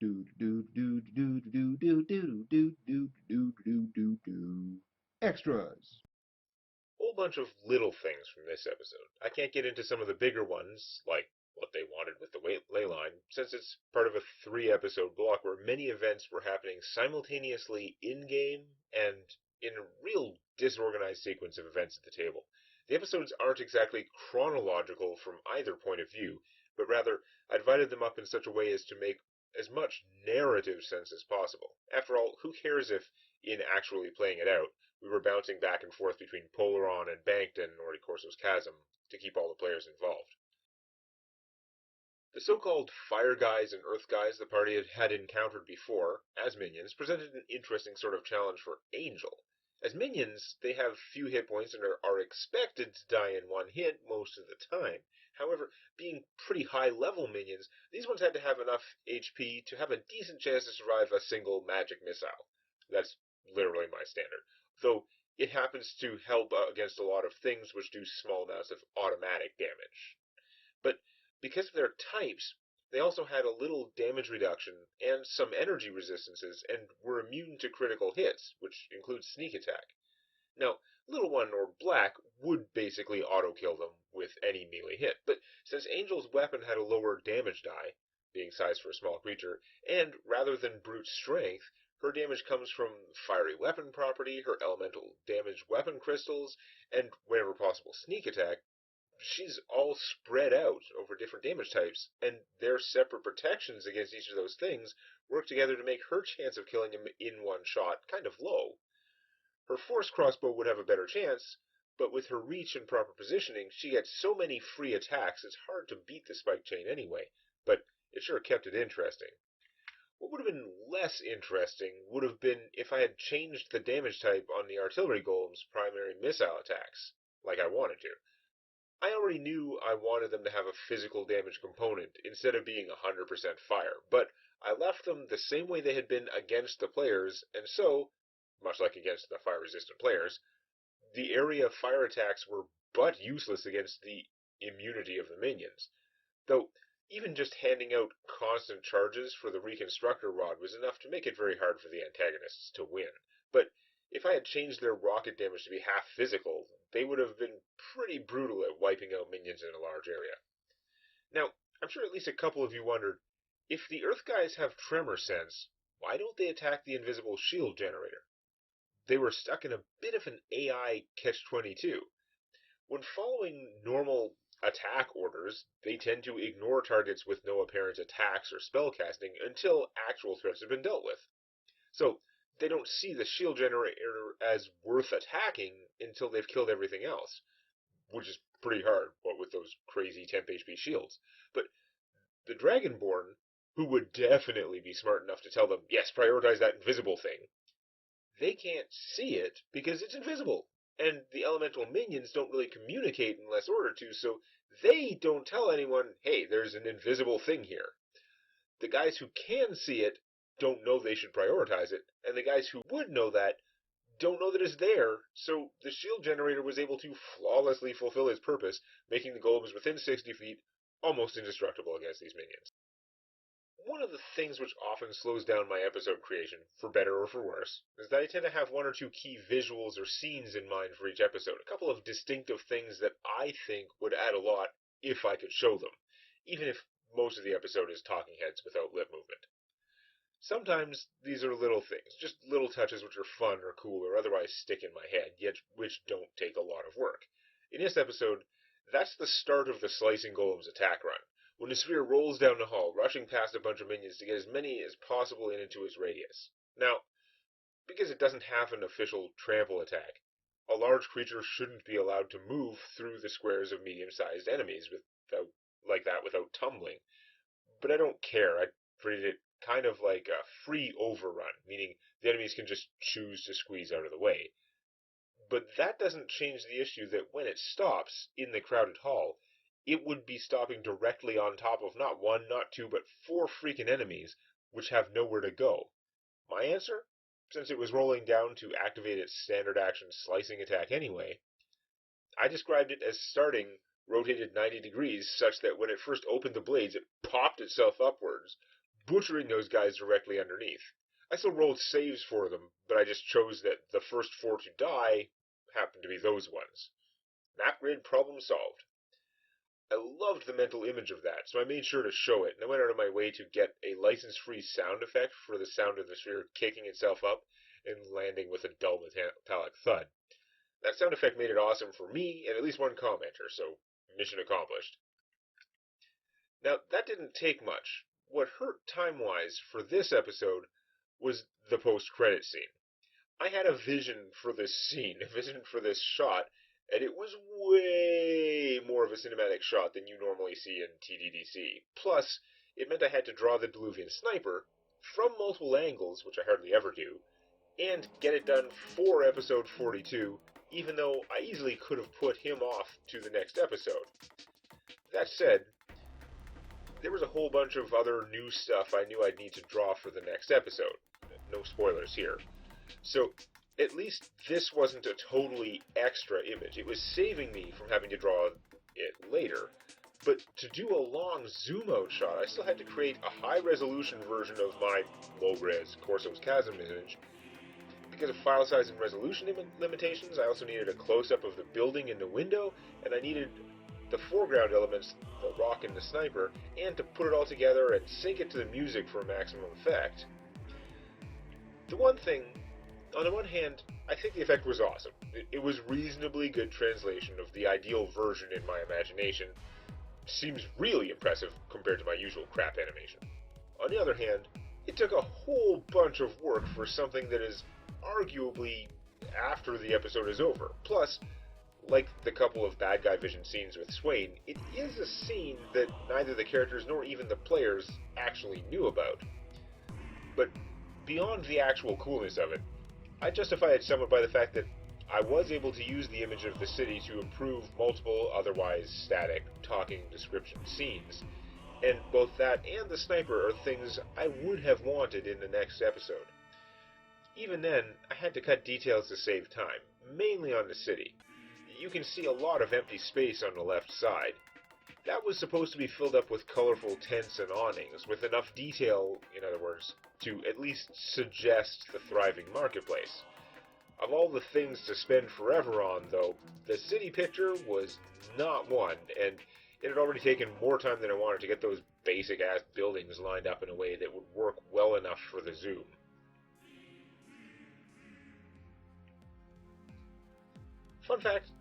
Do do do do do do do do do do do do do. Extras. Whole bunch of little things from this episode. I can't get into some of the bigger ones, like what they wanted with the ley line, since it's part of a 3-episode block where many events were happening simultaneously in-game and in a real disorganized sequence of events at the table. The episodes aren't exactly chronological from either point of view, but rather I divided them up in such a way as to make as much narrative sense as possible. After all, who cares if, in actually playing it out, we were bouncing back and forth between Polaron and Bankton or Corso's Chasm to keep all the players involved. The so-called Fire Guys and Earth Guys the party had encountered before, as minions, presented an interesting sort of challenge for Angel. As minions, they have few hit points and are expected to die in one hit most of the time. However, being pretty high-level minions, these ones had to have enough HP to have a decent chance to survive a single magic missile. That's literally my standard. Though it happens to help against a lot of things which do small amounts of automatic damage. But because of their types, they also had a little damage reduction and some energy resistances and were immune to critical hits, which includes sneak attack. Now, Little One or Black would basically auto-kill them with any melee hit, but since Angel's weapon had a lower damage die, being sized for a small creature, and rather than brute strength, her damage comes from fiery weapon property, her elemental damage weapon crystals, and whenever possible sneak attack, she's all spread out over different damage types, and their separate protections against each of those things work together to make her chance of killing him in one shot kind of low. Her force crossbow would have a better chance, but with her reach and proper positioning, she gets so many free attacks it's hard to beat the spike chain anyway, but it sure kept it interesting. What would have been less interesting would have been if I had changed the damage type on the artillery golem's primary missile attacks, like I wanted to. I already knew I wanted them to have a physical damage component instead of being 100% fire, but I left them the same way they had been against the players, and so, much like against the fire-resistant players, the area fire attacks were but useless against the immunity of the minions. Though, even just handing out constant charges for the Reconstructor Rod was enough to make it very hard for the antagonists to win. But if I had changed their rocket damage to be half physical, they would have been pretty brutal at wiping out minions in a large area. Now, I'm sure at least a couple of you wondered, if the Earth guys have tremor sense, why don't they attack the invisible shield generator? They were stuck in a bit of an AI catch-22. When following normal attack orders, they tend to ignore targets with no apparent attacks or spellcasting until actual threats have been dealt with. So, they don't see the shield generator as worth attacking until they've killed everything else, which is pretty hard, what with those crazy temp HP shields. But the Dragonborn, who would definitely be smart enough to tell them, yes, prioritize that invisible thing, they can't see it because it's invisible. And the elemental minions don't really communicate unless ordered to, so they don't tell anyone, hey, there's an invisible thing here. The guys who can see it don't know they should prioritize it, and the guys who would know that don't know that it's there, so the shield generator was able to flawlessly fulfill its purpose, making the golems within 60 feet almost indestructible against these minions. One of the things which often slows down my episode creation, for better or for worse, is that I tend to have one or two key visuals or scenes in mind for each episode, a couple of distinctive things that I think would add a lot if I could show them, even if most of the episode is talking heads without lip movement. Sometimes these are little things, just little touches which are fun or cool or otherwise stick in my head, yet which don't take a lot of work. In this episode, that's the start of the Slicing Golem's attack run, when the sphere rolls down the hall, rushing past a bunch of minions to get as many as possible into its radius. Now, because it doesn't have an official trample attack, a large creature shouldn't be allowed to move through the squares of medium-sized enemies without tumbling. But I don't care. I treated it kind of like a free overrun, meaning the enemies can just choose to squeeze out of the way. But that doesn't change the issue that when it stops in the crowded hall, it would be stopping directly on top of not one, not two, but 4 freaking enemies, which have nowhere to go. My answer? Since it was rolling down to activate its standard action slicing attack anyway, I described it as starting rotated 90 degrees such that when it first opened the blades, it popped itself upwards, butchering those guys directly underneath. I still rolled saves for them, but I just chose that the first 4 to die happened to be those ones. Map grid problem solved. I loved the mental image of that, so I made sure to show it, and I went out of my way to get a license-free sound effect for the sound of the sphere kicking itself up and landing with a dull metallic thud. That sound effect made it awesome for me and at least one commenter, so mission accomplished. Now, that didn't take much. What hurt time-wise for this episode was the post-credit scene. I had a vision for this scene, a vision for this shot, and it was way more of a cinematic shot than you normally see in TDDC. Plus, it meant I had to draw the Diluvian sniper from multiple angles, which I hardly ever do, and get it done for episode 42, even though I easily could have put him off to the next episode. That said, there was a whole bunch of other new stuff I knew I'd need to draw for the next episode. No spoilers here. So, at least this wasn't a totally extra image. It was saving me from having to draw it later. But to do a long zoom-out shot, I still had to create a high-resolution version of my low-res Corso's Chasm image. Because of file size and resolution limitations, I also needed a close-up of the building and the window, and I needed the foreground elements, the rock and the sniper, and to put it all together and sync it to the music for maximum effect. On the one hand, I think the effect was awesome. It was reasonably good translation of the ideal version in my imagination. Seems really impressive compared to my usual crap animation. On the other hand, it took a whole bunch of work for something that is arguably after the episode is over. Plus, like the couple of bad guy vision scenes with Swain, it is a scene that neither the characters nor even the players actually knew about. But beyond the actual coolness of it, I justify it somewhat by the fact that I was able to use the image of the city to improve multiple otherwise static talking description scenes, and both that and the sniper are things I would have wanted in the next episode. Even then, I had to cut details to save time, mainly on the city. You can see a lot of empty space on the left side. That was supposed to be filled up with colorful tents and awnings, with enough detail, in other words, to at least suggest the thriving marketplace. Of all the things to spend forever on, though, the city picture was not one, and it had already taken more time than I wanted to get those basic-ass buildings lined up in a way that would work well enough for the zoom. Fun fact,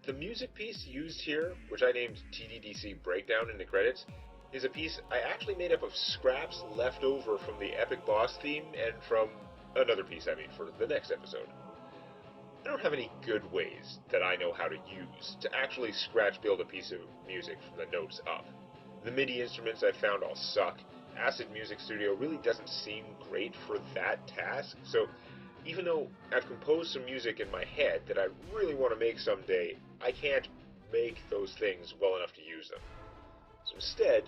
the music piece used here, which I named TDDC Breakdown in the credits, is a piece I actually made up of scraps left over from the epic boss theme and from another piece I made for the next episode. I don't have any good ways that I know how to use to actually scratch build a piece of music from the notes up. The MIDI instruments I found all suck. Acid Music Studio really doesn't seem great for that task, so even though I've composed some music in my head that I really want to make someday, I can't make those things well enough to use them. So instead,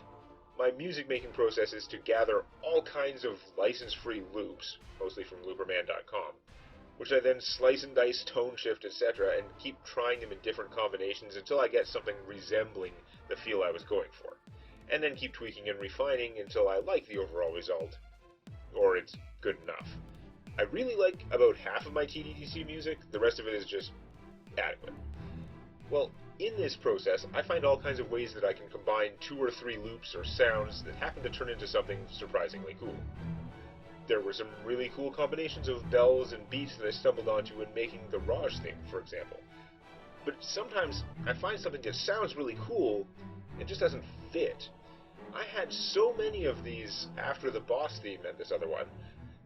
my music making process is to gather all kinds of license-free loops, mostly from looperman.com, which I then slice and dice, tone shift, etc., and keep trying them in different combinations until I get something resembling the feel I was going for, and then keep tweaking and refining until I like the overall result, or it's good enough. I really like about half of my TDDC music, the rest of it is just adequate. Well, in this process, I find all kinds of ways that I can combine 2 or 3 loops or sounds that happen to turn into something surprisingly cool. There were some really cool combinations of bells and beats that I stumbled onto in making the Raj theme, for example. But sometimes I find something that sounds really cool and just doesn't fit. I had so many of these after the boss theme and this other one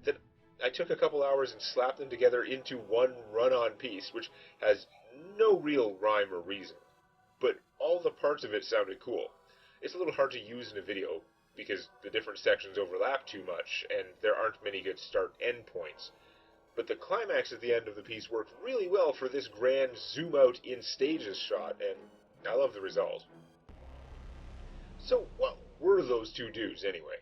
that I took a couple hours and slapped them together into one run-on piece, which has no real rhyme or reason. But all the parts of it sounded cool. It's a little hard to use in a video, because the different sections overlap too much, and there aren't many good start-end points. But the climax at the end of the piece worked really well for this grand zoom-out in stages shot, and I love the result. So what were those 2 dudes, anyway?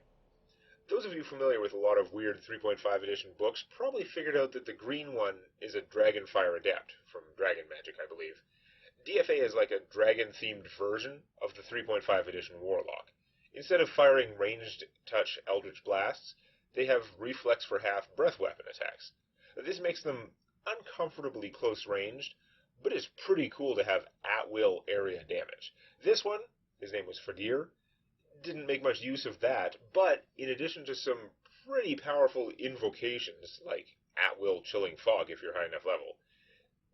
Those of you familiar with a lot of weird 3.5 edition books probably figured out that the green one is a Dragonfire Adept, from Dragon Magic, I believe. DFA is like a dragon-themed version of the 3.5 edition Warlock. Instead of firing ranged touch Eldritch Blasts, they have reflex for half breath weapon attacks. This makes them uncomfortably close ranged, but it's pretty cool to have at-will area damage. This one, his name was Fadir, didn't make much use of that, but in addition to some pretty powerful invocations, like at-will Chilling Fog if you're high enough level,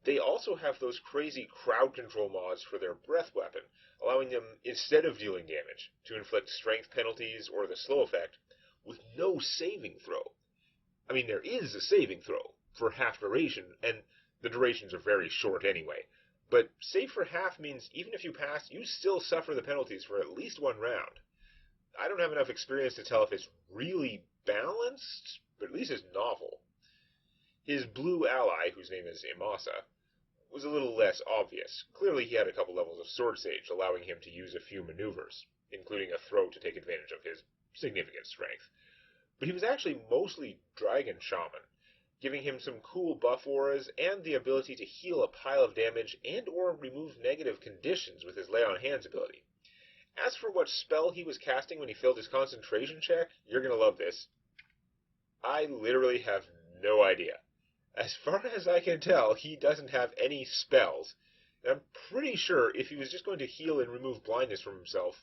they also have those crazy crowd control mods for their breath weapon, allowing them, instead of dealing damage, to inflict strength penalties or the slow effect with no saving throw. I mean, there is a saving throw for half duration, and the durations are very short anyway. But save for half means even if you pass, you still suffer the penalties for at least one round. I don't have enough experience to tell if it's really balanced, but at least it's novel. His blue ally, whose name is Imasa, was a little less obvious. Clearly he had a couple levels of Sword Sage, allowing him to use a few maneuvers, including a throw to take advantage of his significant strength. But he was actually mostly Dragon Shaman, giving him some cool buff auras and the ability to heal a pile of damage and or remove negative conditions with his Lay on Hands ability. As for what spell he was casting when he failed his concentration check, you're going to love this. I literally have no idea. As far as I can tell, he doesn't have any spells. And I'm pretty sure if he was just going to heal and remove blindness from himself,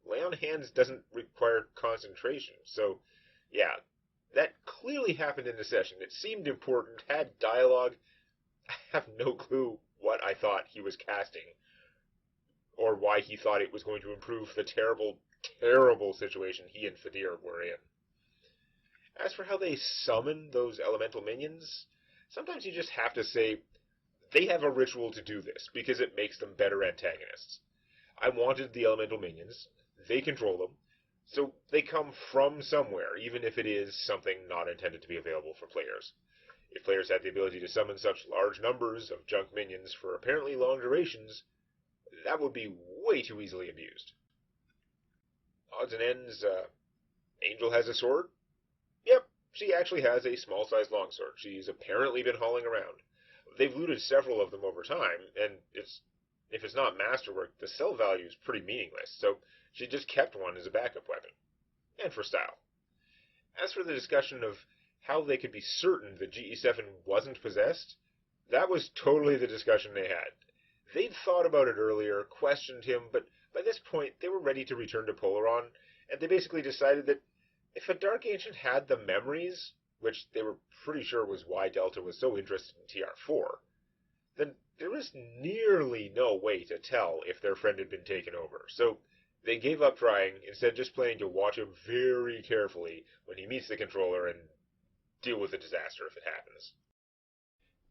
Lay on Hands doesn't require concentration. So, yeah, that clearly happened in the session. It seemed important, had dialogue. I have no clue what I thought he was casting, or why he thought it was going to improve the terrible, terrible situation he and Fadir were in. As for how they summon those elemental minions, sometimes you just have to say, they have a ritual to do this, because it makes them better antagonists. I wanted the elemental minions, they control them, so they come from somewhere, even if it is something not intended to be available for players. If players had the ability to summon such large numbers of junk minions for apparently long durations, that would be way too easily abused. Odds and ends, Angel has a sword? Yep, she actually has a small-sized longsword. She's apparently been hauling around. They've looted several of them over time, and if it's not masterwork, the sell value is pretty meaningless, so she just kept one as a backup weapon. And for style. As for the discussion of how they could be certain that GE7 wasn't possessed, that was totally the discussion they had. They'd thought about it earlier, questioned him, but by this point they were ready to return to Polaron, and they basically decided that if a Dark Ancient had the memories, which they were pretty sure was why Delta was so interested in TR4, then there is nearly no way to tell if their friend had been taken over. So they gave up trying, instead just planning to watch him very carefully when he meets the controller and deal with the disaster if it happens.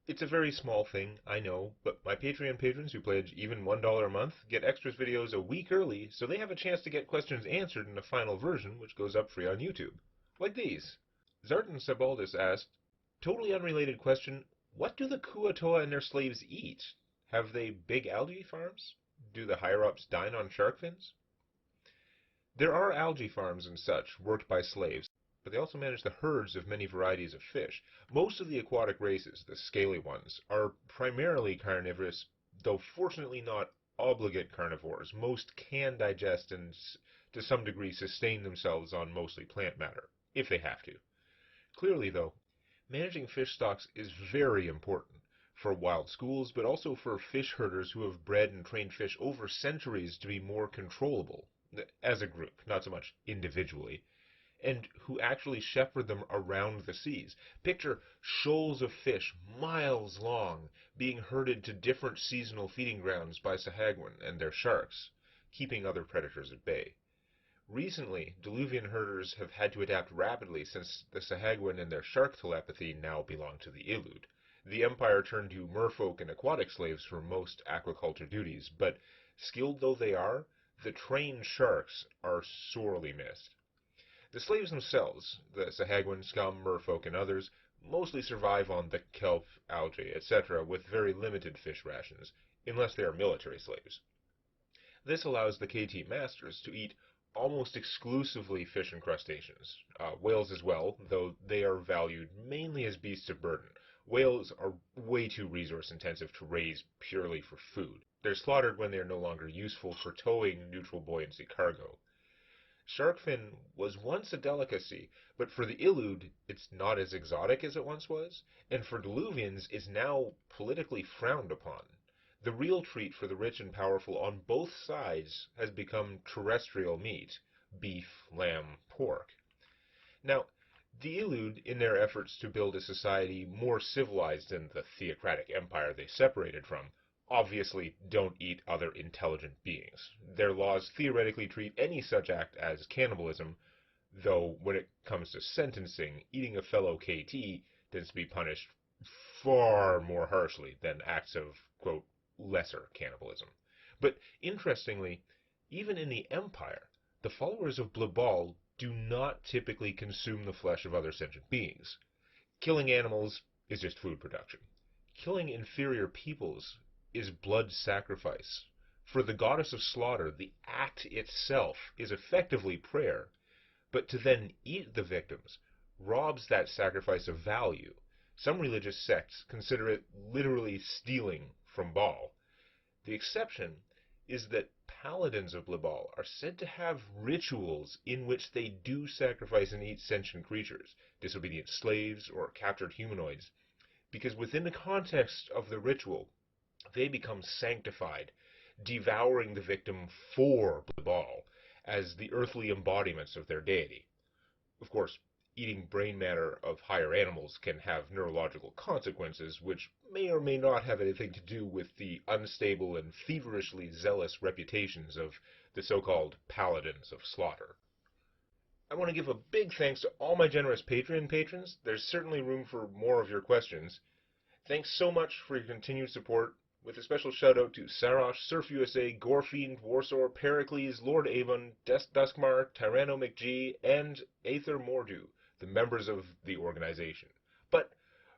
It's a very small thing, I know, but my Patreon patrons who pledge even $1 a month get extras videos a week early, so they have a chance to get questions answered in a final version, which goes up free on YouTube. Like these. Zartan Sebaldus asked, totally unrelated question, what do the Kuatoa and their slaves eat? Have they big algae farms? Do the higher-ups dine on shark fins? There are algae farms and such, worked by slaves, but they also manage the herds of many varieties of fish. Most of the aquatic races, the scaly ones, are primarily carnivorous, though fortunately not obligate carnivores. Most can digest and, to some degree, sustain themselves on mostly plant matter, if they have to. Clearly, though, managing fish stocks is very important for wild schools, but also for fish herders who have bred and trained fish over centuries to be more controllable, as a group, not so much individually, and who actually shepherd them around the seas. Picture shoals of fish miles long being herded to different seasonal feeding grounds by Sahagwin and their sharks, keeping other predators at bay. Recently, Diluvian herders have had to adapt rapidly since the Sahagwin and their shark telepathy now belong to the Ilud. The Empire turned to merfolk and aquatic slaves for most aquaculture duties, but skilled though they are, the trained sharks are sorely missed. The slaves themselves, the Sahagwin, scum, merfolk, and others, mostly survive on the kelp, algae, etc., with very limited fish rations, unless they are military slaves. This allows the KT masters to eat almost exclusively fish and crustaceans. Whales as well, though they are valued mainly as beasts of burden. Whales are way too resource-intensive to raise purely for food. They're slaughtered when they are no longer useful for towing neutral buoyancy cargo. Sharkfin was once a delicacy, but for the Illud, it's not as exotic as it once was, and for Diluvians is now politically frowned upon. The real treat for the rich and powerful on both sides has become terrestrial meat, beef, lamb, pork. Now, the Illud, in their efforts to build a society more civilized than the theocratic empire they separated from, obviously don't eat other intelligent beings. Their laws theoretically treat any such act as cannibalism, though when it comes to sentencing, eating a fellow KT tends to be punished far more harshly than acts of, quote, lesser cannibalism. But interestingly, even in the Empire, the followers of Blabal do not typically consume the flesh of other sentient beings. Killing animals is just food production. Killing inferior peoples is blood sacrifice. For the goddess of slaughter, the act itself is effectively prayer, but to then eat the victims robs that sacrifice of value. Some religious sects consider it literally stealing from Baal. The exception is that paladins of Blabal are said to have rituals in which they do sacrifice and eat sentient creatures, disobedient slaves or captured humanoids, because within the context of the ritual, they become sanctified, devouring the victim for Blabal as the earthly embodiments of their deity. Of course, eating brain matter of higher animals can have neurological consequences, which may or may not have anything to do with the unstable and feverishly zealous reputations of the so-called paladins of slaughter. I want to give a big thanks to all my generous Patreon patrons. There's certainly room for more of your questions. Thanks so much for your continued support, with a special shout out to Sarosh, Surf USA, Gorefiend, Warsaw, Pericles, Lord Avon, Duskmar, Tyranno McGee, and Aether Mordu, the members of the organization. But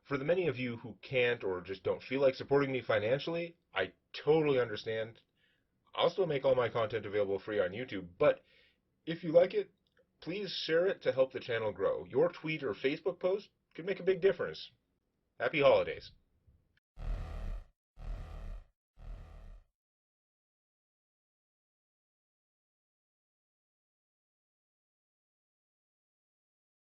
for the many of you who can't or just don't feel like supporting me financially, I totally understand. I'll still make all my content available free on YouTube, but if you like it, please share it to help the channel grow. Your tweet or Facebook post could make a big difference. Happy holidays.